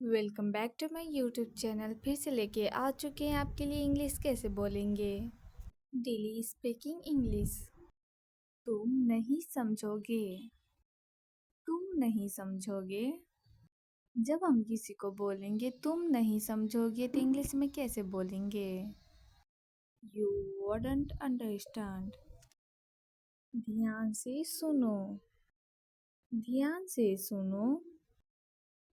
Welcome back to my YouTube channel. फिर से लेके आ चुके हैं आपके लिए इंग्लिश कैसे बोलेंगे। Daily speaking English. तुम नहीं समझोगे। तुम नहीं समझोगे। जब हम किसी को बोलेंगे तुम नहीं समझोगे तो इंग्लिश में कैसे बोलेंगे। You wouldn't understand. ध्यान से सुनो। ध्यान से सुनो।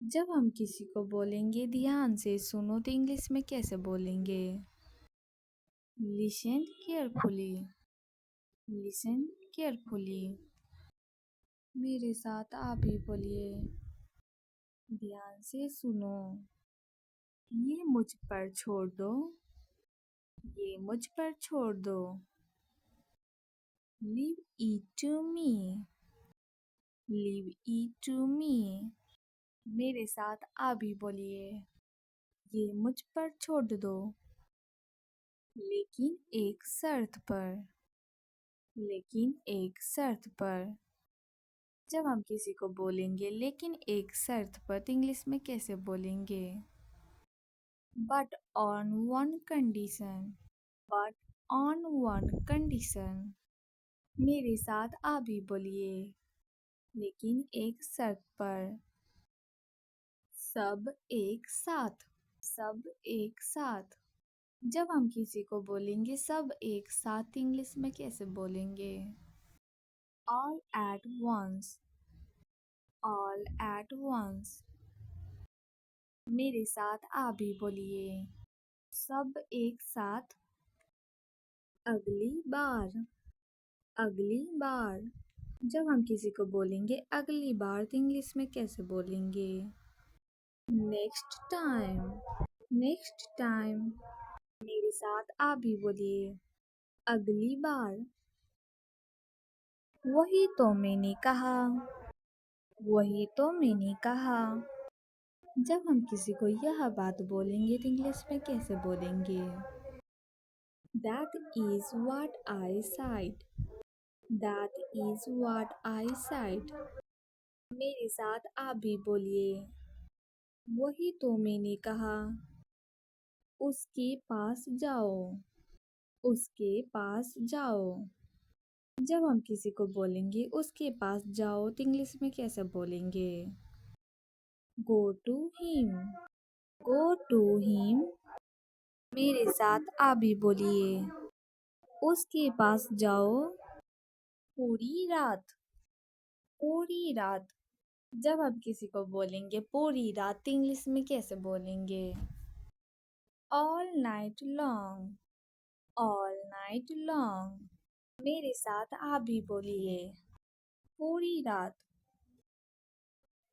जब हम किसी को बोलेंगे ध्यान से सुनो तो इंग्लिश में कैसे बोलेंगे। Listen carefully. Listen carefully. मेरे साथ आप ही बोलिए। ध्यान से सुनो। ये मुझ पर छोड़ दो। ये मुझ पर छोड़ दो। Leave it to me. Leave it to me. मेरे साथ आप भी बोलिए। ये मुझ पर छोड़ दो। लेकिन एक शर्त पर। लेकिन एक शर्त पर। जब हम किसी को बोलेंगे लेकिन एक शर्त पर तो इंग्लिश में कैसे बोलेंगे। But on one condition. But on one condition. मेरे साथ आप भी बोलिए। लेकिन एक शर्त पर। सब एक साथ। सब एक साथ। जब हम किसी को बोलेंगे सब एक साथ इंग्लिश में कैसे बोलेंगे। All at once. All at once. मेरे साथ आप भी बोलिए। सब एक साथ। अगली बार। अगली बार। जब हम किसी को बोलेंगे अगली बार तो इंग्लिश में कैसे बोलेंगे। Next time. Next time. मेरे साथ आप भी बोलिए। अगली बार। वही तो मैंने कहा। वही तो मैंने कहा। जब हम किसी को यह बात बोलेंगे तो इंग्लिश में कैसे बोलेंगे। That is what I said. That is what I said. मेरे साथ आप भी बोलिए। वही तो मैंने कहा। उसके पास जाओ। उसके पास जाओ। जब हम किसी को बोलेंगे उसके पास जाओ तो इंग्लिश में कैसे बोलेंगे। Go to him. Go to him. मेरे साथ आप भी बोलिए। उसके पास जाओ। पूरी रात। पूरी रात। जब हम किसी को बोलेंगे पूरी रात इंग्लिश में कैसे बोलेंगे। All night long. All night long. मेरे साथ आप भी बोलिए। पूरी रात।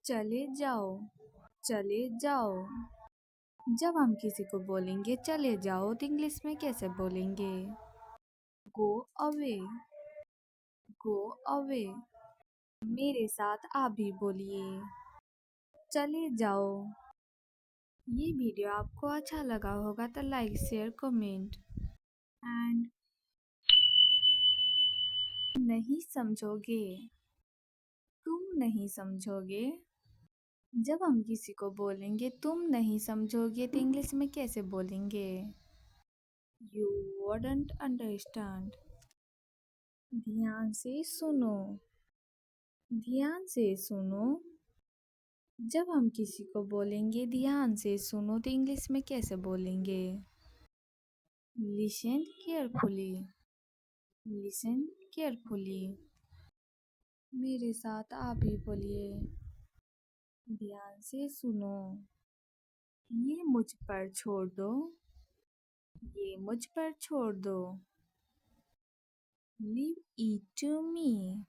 चले जाओ। चले जाओ। जब हम किसी को बोलेंगे चले जाओ तो इंग्लिश में कैसे बोलेंगे। Go away. Go away. मेरे साथ आप भी बोलिए। चले जाओ। ये वीडियो आपको अच्छा लगा होगा तो लाइक शेयर कमेंट एंड नहीं समझोगे। तुम नहीं समझोगे। जब हम किसी को बोलेंगे तुम नहीं समझोगे तो इंग्लिश में कैसे बोलेंगे। You wouldn't understand. ध्यान से सुनो। ध्यान से सुनो। जब हम किसी को बोलेंगे ध्यान से सुनो तो इंग्लिश में कैसे बोलेंगे। Listen carefully. Listen carefully. मेरे साथ आप ही बोलिए। ध्यान से सुनो। ये मुझ पर छोड़ दो। ये मुझ पर छोड़ दो। Leave it to me.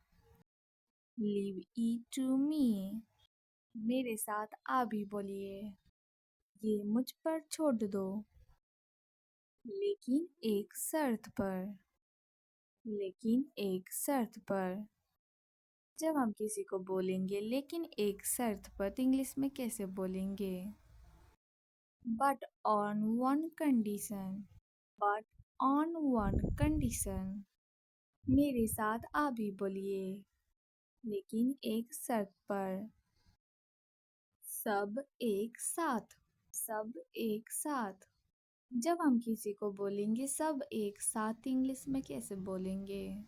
Leave it to me. मेरे साथ आप ही बोलिए। ये मुझ पर छोड़ दो। लेकिन एक शर्त पर। लेकिन एक शर्त पर। जब हम किसी को बोलेंगे लेकिन एक शर्त पर तो इंग्लिश में कैसे बोलेंगे। But on one condition. But on one condition. मेरे साथ आप भी बोलिए। लेकिन एक शर्त पर। सब एक साथ। सब एक साथ। जब हम किसी को बोलेंगे सब एक साथ इंग्लिश में कैसे बोलेंगे?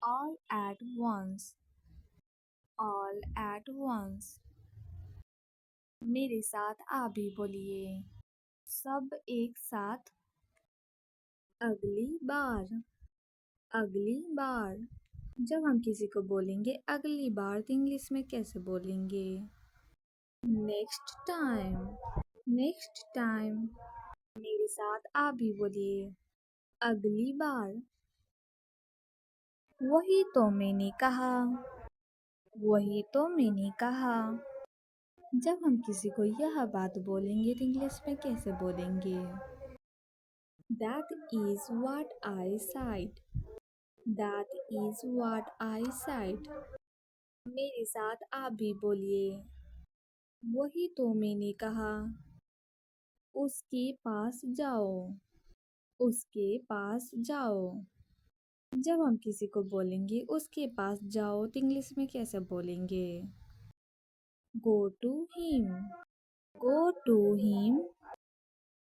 All at once। All at once। मेरे साथ आप भी बोलिए। सब एक साथ। अगली बार। अगली बार। जब हम किसी को बोलेंगे अगली बार तो इंग्लिश में कैसे बोलेंगे? Next time. Next time. मेरे साथ आप भी बोलिए। अगली बार। वही तो मैंने कहा। वही तो मैंने कहा। जब हम किसी को यह बात बोलेंगे तो इंग्लिश में कैसे बोलेंगे? That is what I said। That is what I said। मेरे साथ आप भी बोलिए। वही तो मैंने कहा। उसके पास जाओ। उसके पास जाओ। जब हम किसी को बोलेंगे उसके पास जाओ तो इंग्लिश में कैसे बोलेंगे? Go to him। Go to him।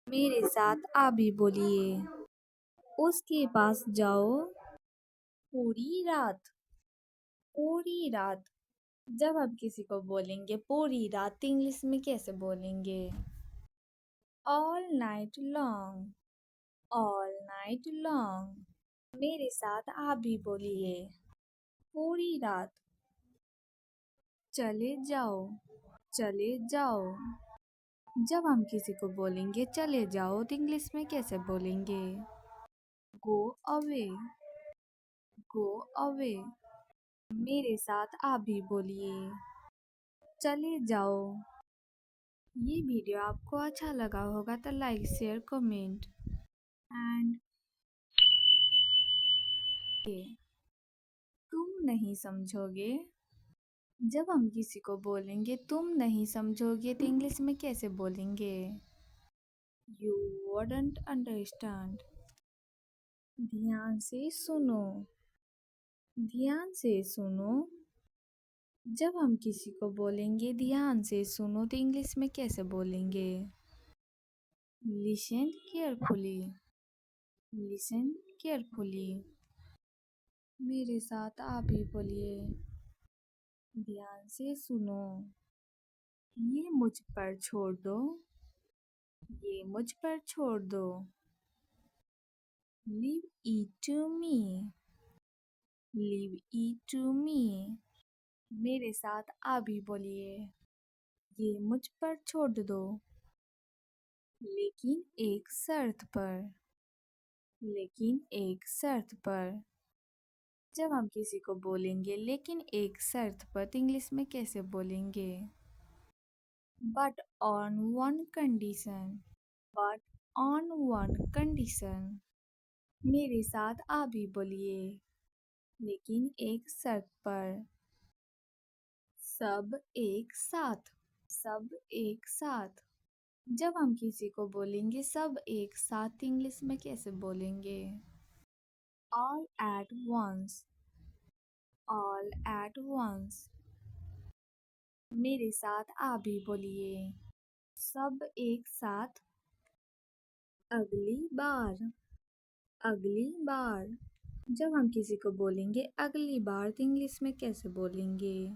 मेरे साथ आप भी बोलिए। उसके पास जाओ। पूरी रात। पूरी रात। जब हम किसी को बोलेंगे पूरी रात तो इंग्लिश में कैसे बोलेंगे? All night long। All night long। मेरे साथ आप भी बोलिए। पूरी रात। चले जाओ। चले जाओ। जब हम किसी को बोलेंगे चले जाओ तो इंग्लिश में कैसे बोलेंगे? Go away। Go away। मेरे साथ आप भी बोलिए। चले जाओ। ये वीडियो आपको अच्छा लगा होगा तो लाइक शेयर कमेंट एंड तुम नहीं समझोगे। जब हम किसी को बोलेंगे तुम नहीं समझोगे तो इंग्लिश में कैसे बोलेंगे? You wouldn't understand. ध्यान से सुनो। ध्यान से सुनो। जब हम किसी को बोलेंगे ध्यान से सुनो तो इंग्लिश में कैसे बोलेंगे? Listen carefully. Listen carefully. मेरे साथ आप ही बोलिए। ध्यान से सुनो। ये मुझ पर छोड़ दो। ये मुझ पर छोड़ दो। Leave it to me। Leave it to me। मेरे साथ आप भी बोलिए। ये मुझ पर छोड़ दो। लेकिन एक शर्त पर। लेकिन एक शर्त पर। जब हम किसी को बोलेंगे लेकिन एक शर्त पर तो इंग्लिश में कैसे बोलेंगे? But on one condition। But on one condition। मेरे साथ आप भी बोलिए। लेकिन एक शर्त पर। सब एक साथ। सब एक साथ। जब हम किसी को बोलेंगे सब एक साथ इंग्लिश में कैसे बोलेंगे? All at once। All at once। मेरे साथ आप भी बोलिए। सब एक साथ। अगली बार। अगली बार। जब हम किसी को बोलेंगे अगली बार तो इंग्लिश में कैसे बोलेंगे?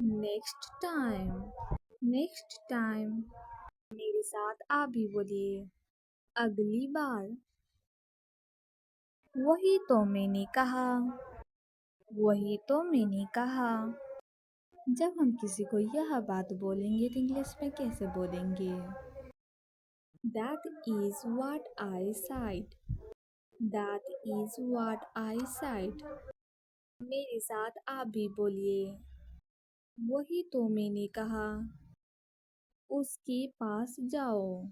Next time. Next time. मेरे साथ आप भी बोलिए। अगली बार। वही तो मैंने कहा। वही तो मैंने कहा। जब हम किसी को यह बात बोलेंगे तो इंग्लिश में कैसे बोलेंगे? That is what I said। That is what I said। मेरे साथ आप भी बोलिए। वही तो मैंने कहा। उसके पास जाओ।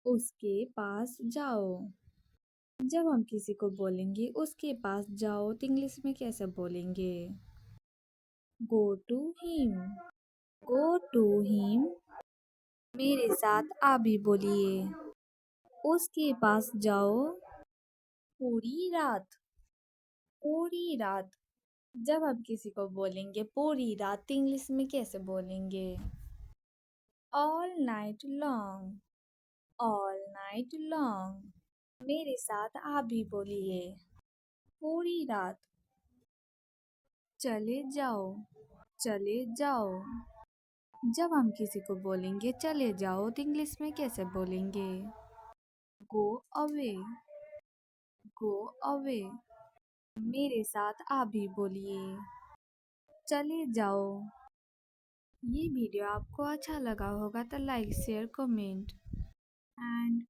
उसके पास जाओ। जब हम किसी को बोलेंगे उसके पास जाओ तो इंग्लिश में कैसे बोलेंगे? Go to him। Go to him। मेरे साथ आप भी बोलिए। उसके पास जाओ। पूरी रात। पूरी रात। जब हम किसी को बोलेंगे पूरी रात इंग्लिश में कैसे बोलेंगे? all night long, all night long। मेरे साथ आप भी बोलिए, पूरी रात। चले जाओ, चले जाओ। जब हम किसी को बोलेंगे चले जाओ तो इंग्लिश में कैसे बोलेंगे? Go away, go away. मेरे साथ आप भी बोलिए, चले जाओ। ये वीडियो आपको अच्छा लगा होगा तो लाइक शेयर कमेंट एंड